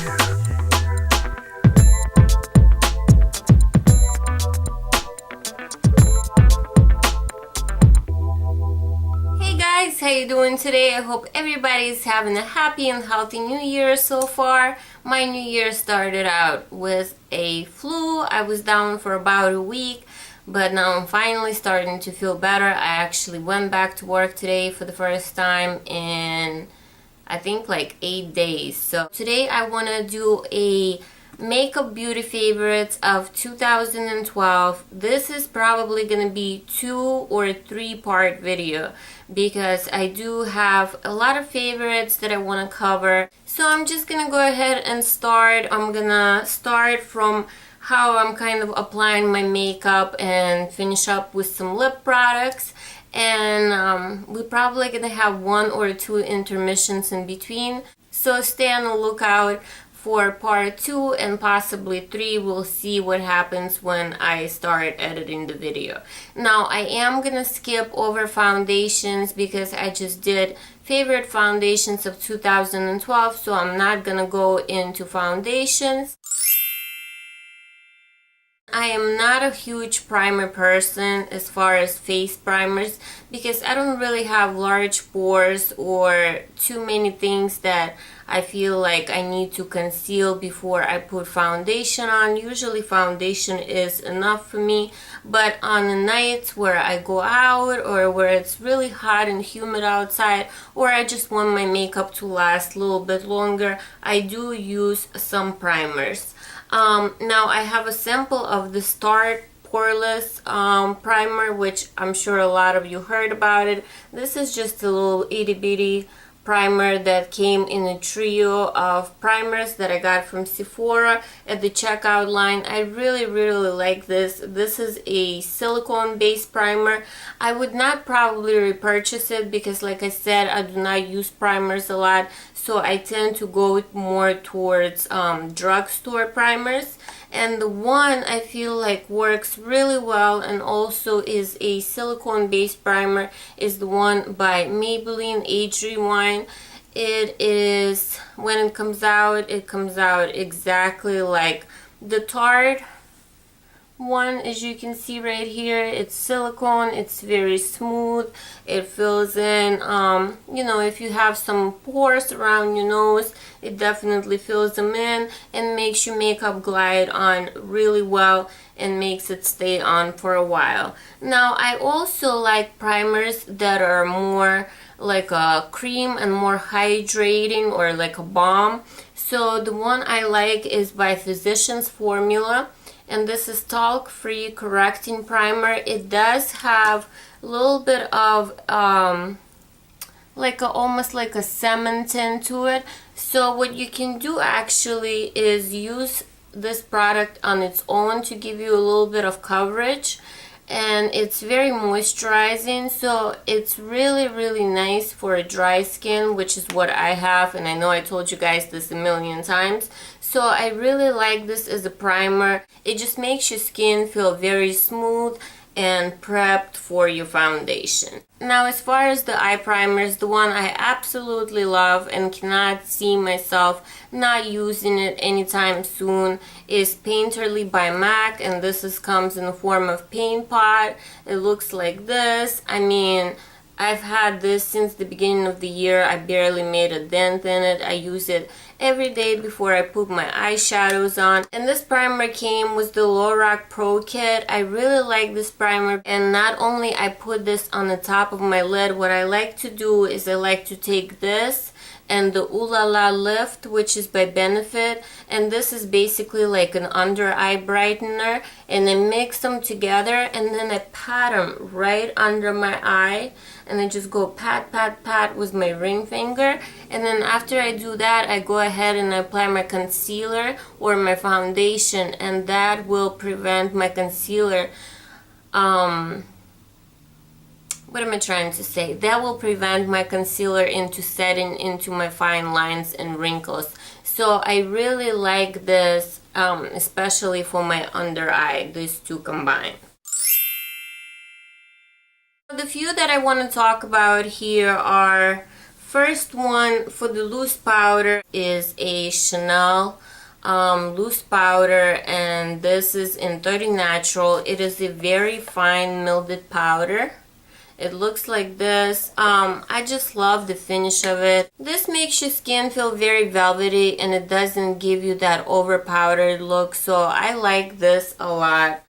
How you doing today? I hope everybody's having a happy and healthy new year so far. My new year started out with a flu. I was down for about a week, but now I'm finally starting to feel better. I actually went back to work today for the first time in I think like 8 days. So today I want to do a makeup beauty favorites of 2012. This is probably gonna be 2 or 3 part video because I do have a lot of favorites that I want to cover. So I'm just gonna go ahead and start. I'm gonna start from how I'm kind of applying my makeup and finish up with some lip products. And we're probably gonna have 1 or 2 intermissions in between, so stay on the lookout for part 2 and possibly 3. We'll see what happens when I start editing the video. Now I am gonna skip over foundations because I just did favorite foundations of 2012, so I'm not gonna go into foundations. I am not a huge primer person as far as face primers because I don't really have large pores or too many things that I feel like I need to conceal before I put foundation on. Usually foundation is enough for me, but on the nights where I go out or where it's really hot and humid outside, or I just want my makeup to last a little bit longer, I do use some primers. Now I have a sample of the Start Poreless primer, which I'm sure a lot of you heard about it. This is just a little itty bitty primer that came in a trio of primers that I got from Sephora at the checkout line. I really like this. This is a silicone based primer. I would not probably repurchase it because, like I said, I do not use primers a lot, so I tend to go more towards drugstore primers. And the one I feel like works really well and also is a silicone based primer is the one by Maybelline Age Rewind. It is, when it comes out exactly like the Tarte one, as you can see right here. It's silicone, it's very smooth, it fills in, you know, if you have some pores around your nose, it definitely fills them in and makes your makeup glide on really well and makes it stay on for a while. Now I also like primers that are more like a cream and more hydrating, or like a balm. So the one I like is by Physicians Formula, and this is Talc Free Correcting Primer. It does have a little bit of almost like a cement tint to it. So what you can do actually is use this product on its own to give you a little bit of coverage, and it's very moisturizing, so it's really nice for a dry skin, which is what I have, and I know I told you guys this a million times. So I really like this as a primer. It just makes your skin feel very smooth and prepped for your foundation. Now as far as the eye primers, the one I absolutely love and cannot see myself not using it anytime soon is Painterly by MAC, and this comes in the form of Paint Pot. It looks like this. I mean, I've had this since the beginning of the year. I barely made a dent in it. I use it every day before I put my eyeshadows on. And this primer came with the Lorac Pro Kit. I really like this primer, and not only I put this on the top of my lid, what I like to do is I like to take this and the Ooh La La Lift, which is by Benefit, and this is basically like an under eye brightener, and I mix them together and then I pat them right under my eye, and I just go pat with my ring finger. And then after I do that, I go ahead and I apply my concealer or my foundation, and that will prevent my concealer what am I trying to say? That will prevent my concealer into setting into my fine lines and wrinkles. So I really like this, especially for my under eye, these two combined. The few that I want to talk about here are first one for the loose powder is a Chanel loose powder, and this is in 30 Natural. It is a very fine mildewed powder. It looks like this. I just love the finish of it. This makes your skin feel very velvety, and it doesn't give you that over powdered look, so I like this a lot.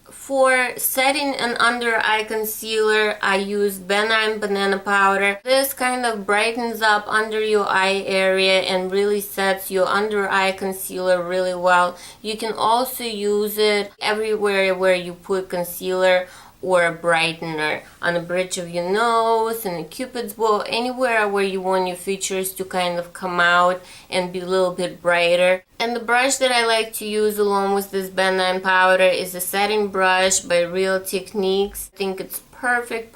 For setting an under eye concealer, I use Benign Banana Powder. This kind of brightens up under your eye area and really sets your under eye concealer really well. You can also use it everywhere where you put concealer or a brightener, on the bridge of your nose, in the cupid's bow, anywhere where you want your features to kind of come out and be a little bit brighter. And the brush that I like to use along with this Benign powder is a setting brush by Real Techniques. I think it's perfect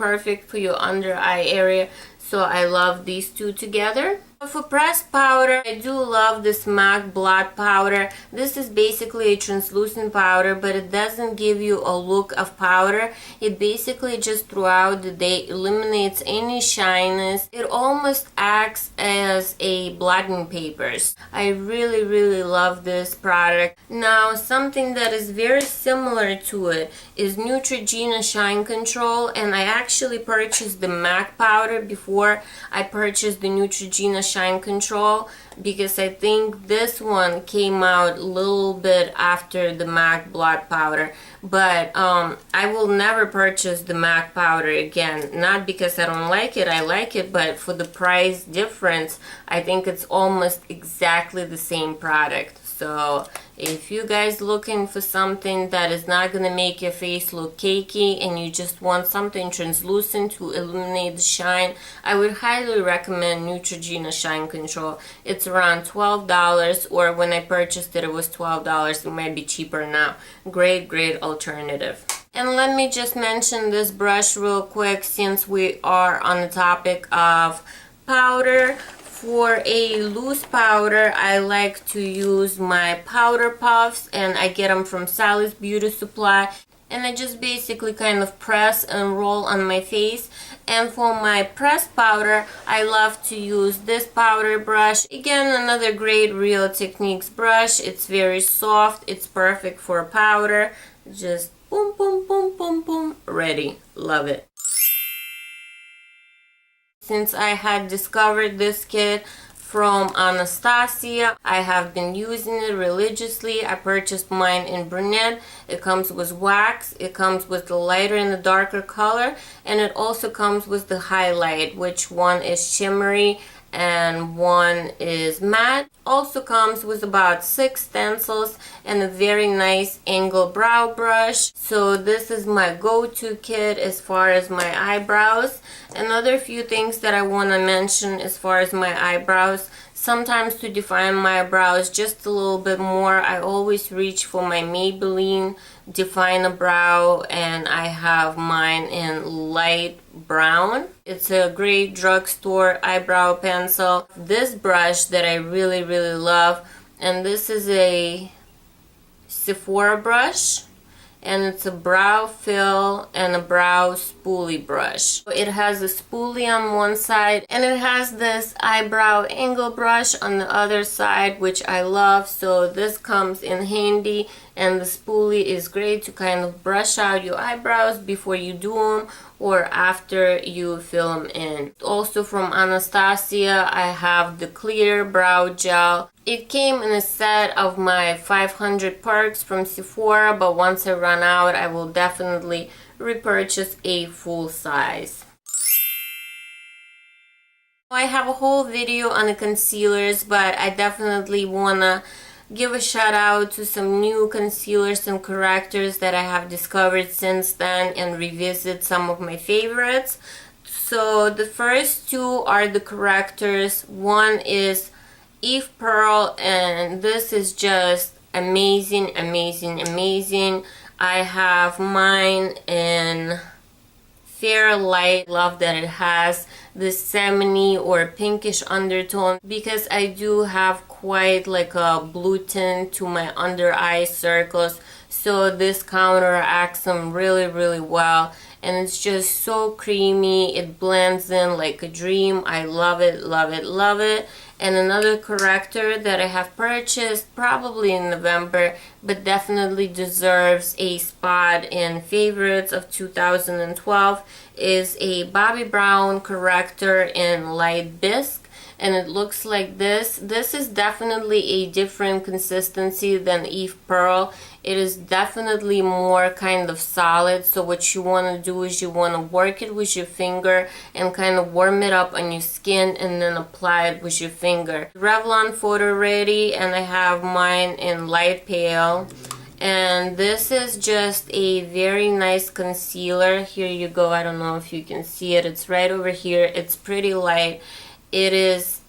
for your under eye area, so I love these two together. For pressed powder, I do love this MAC Blot Powder. This is basically a translucent powder, but it doesn't give you a look of powder. It basically just throughout the day eliminates any shyness. It almost acts as a blotting papers. I really love this product. Now, something that is very similar to it is Neutrogena Shine Control, and I actually purchased the MAC powder before I purchased the Neutrogena Shine Control, because I think this one came out a little bit after the MAC Blot Powder. But I will never purchase the MAC powder again, not because I don't like it, I like it, but for the price difference, I think it's almost exactly the same product. So if you guys looking for something that is not going to make your face look cakey and you just want something translucent to illuminate the shine, I would highly recommend Neutrogena Shine Control. It's around $12, or when I purchased it, it was $12. It might be cheaper now. Great alternative. And let me just mention this brush real quick since we are on the topic of powder. For a loose powder, I like to use my powder puffs, and I get them from Sally's Beauty Supply. And I just basically kind of press and roll on my face. And for my pressed powder, I love to use this powder brush. Again, another great Real Techniques brush. It's very soft. It's perfect for powder. Just boom, boom, boom, boom, boom. Ready. Love it. Since I had discovered this kit from Anastasia, I have been using it religiously. I purchased mine in brunette. It comes with wax, it comes with the lighter and the darker color, and it also comes with the highlight, which one is shimmery and one is matte. Also comes with about 6 stencils and a very nice angle brow brush. So this is my go-to kit as far as my eyebrows. Another few things that I want to mention as far as my eyebrows. Sometimes to define my brows just a little bit more, I always reach for my Maybelline Define a Brow, and I have mine in light brown. It's a great drugstore eyebrow pencil. This brush that I really love, and this is a Sephora brush, and it's a brow fill and a brow spoolie brush. It has a spoolie on one side, and it has this eyebrow angle brush on the other side, which I love. So this comes in handy, and the spoolie is great to kind of brush out your eyebrows before you do them or after you fill them in. Also from Anastasia, I have the clear brow gel. It came in a set of my 500 perks from Sephora, but once I run out, I will definitely repurchase a full size. I have a whole video on the concealers, but I definitely wanna give a shout out to some new concealers and correctors that I have discovered since then and revisit some of my favorites. So the first two are the correctors. One is Eve Pearl, and this is just amazing. I have mine in Fair Light. Love that it has this salmon-y or pinkish undertone, because I do have quite like a blue tint to my under eye circles, so this counteracts them really well. and it's just so creamy. It blends in like a dream. I love it, love it, love it. And another corrector that I have purchased probably in November, but definitely deserves a spot in favorites of 2012, is a Bobbi Brown corrector in light bisque. And it looks like this. This is definitely a different consistency than Eve Pearl. It is definitely more kind of solid. So what you want to do is you want to work it with your finger and kind of warm it up on your skin and then apply it with your finger. Revlon Photo Ready, and I have mine in light pale. And this is just a very nice concealer. Here you go. I don't know if you can see it. It's right over here. It's pretty light. It is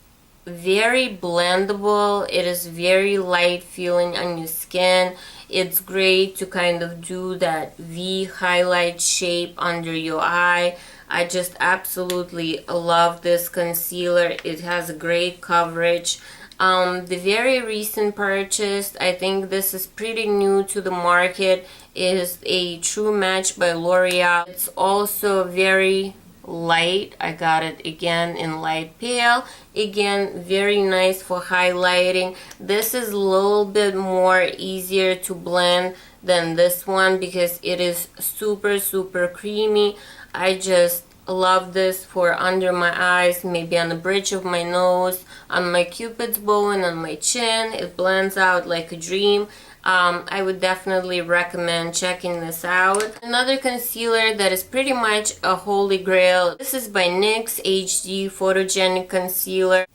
very blendable. It is very light feeling on your skin. It's great to kind of do that V highlight shape under your eye. I just absolutely love this concealer. It has a great coverage. The very recent purchase, I think this is pretty new to the market, is a True Match by L'Oreal. It's also very light. I got it again in light pale. Again, very nice for highlighting. This is a little bit more easier to blend than this one because it is super creamy. I just love this for under my eyes, maybe on the bridge of my nose, on my cupid's bow, and on my chin. It blends out like a dream. I would definitely recommend checking this out. Another concealer that is pretty much a holy grail. This is by NYX HD Photogenic Concealer.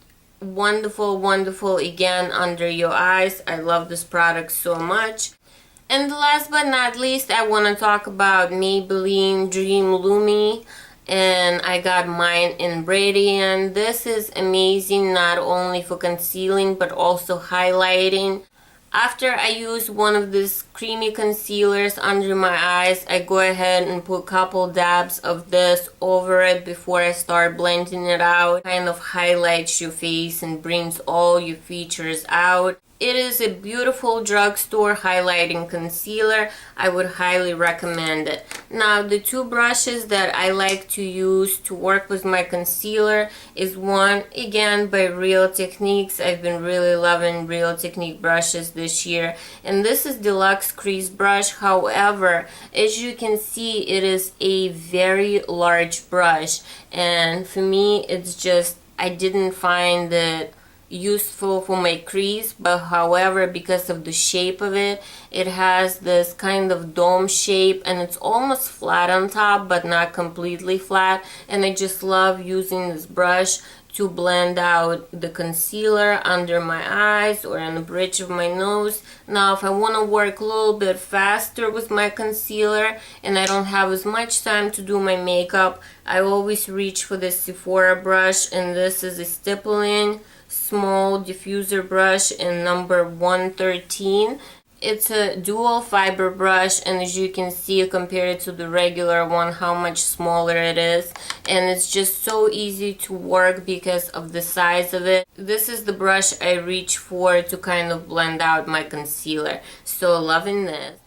Wonderful, wonderful again under your eyes. I love this product so much. And last but not least, I want to talk about Maybelline Dream Lumi. And I got mine in Radiant. This is amazing not only for concealing but also highlighting. After I use one of these creamy concealers under my eyes, I go ahead and put a couple dabs of this over it before I start blending it out. Kind of highlights your face and brings all your features out. It is a beautiful drugstore highlighting concealer. I would highly recommend it. Now, the two brushes that I like to use to work with my concealer is one, again, by Real Techniques. I've been really loving Real Technique brushes this year. And this is Deluxe Crease Brush. However, as you can see, it is a very large brush. And for me, it's just, I didn't find it useful for my crease, but however, because of the shape of it, it has this kind of dome shape and it's almost flat on top but not completely flat, and I just love using this brush to blend out the concealer under my eyes or on the bridge of my nose. Now, if I want to work a little bit faster with my concealer and I don't have as much time to do my makeup, I always reach for this Sephora brush, and this is a stippling small diffuser brush in number 113. It's a dual fiber brush, and as you can see compared to the regular one how much smaller it is, and it's just so easy to work because of the size of it. This is the brush I reach for to kind of blend out my concealer, so loving this.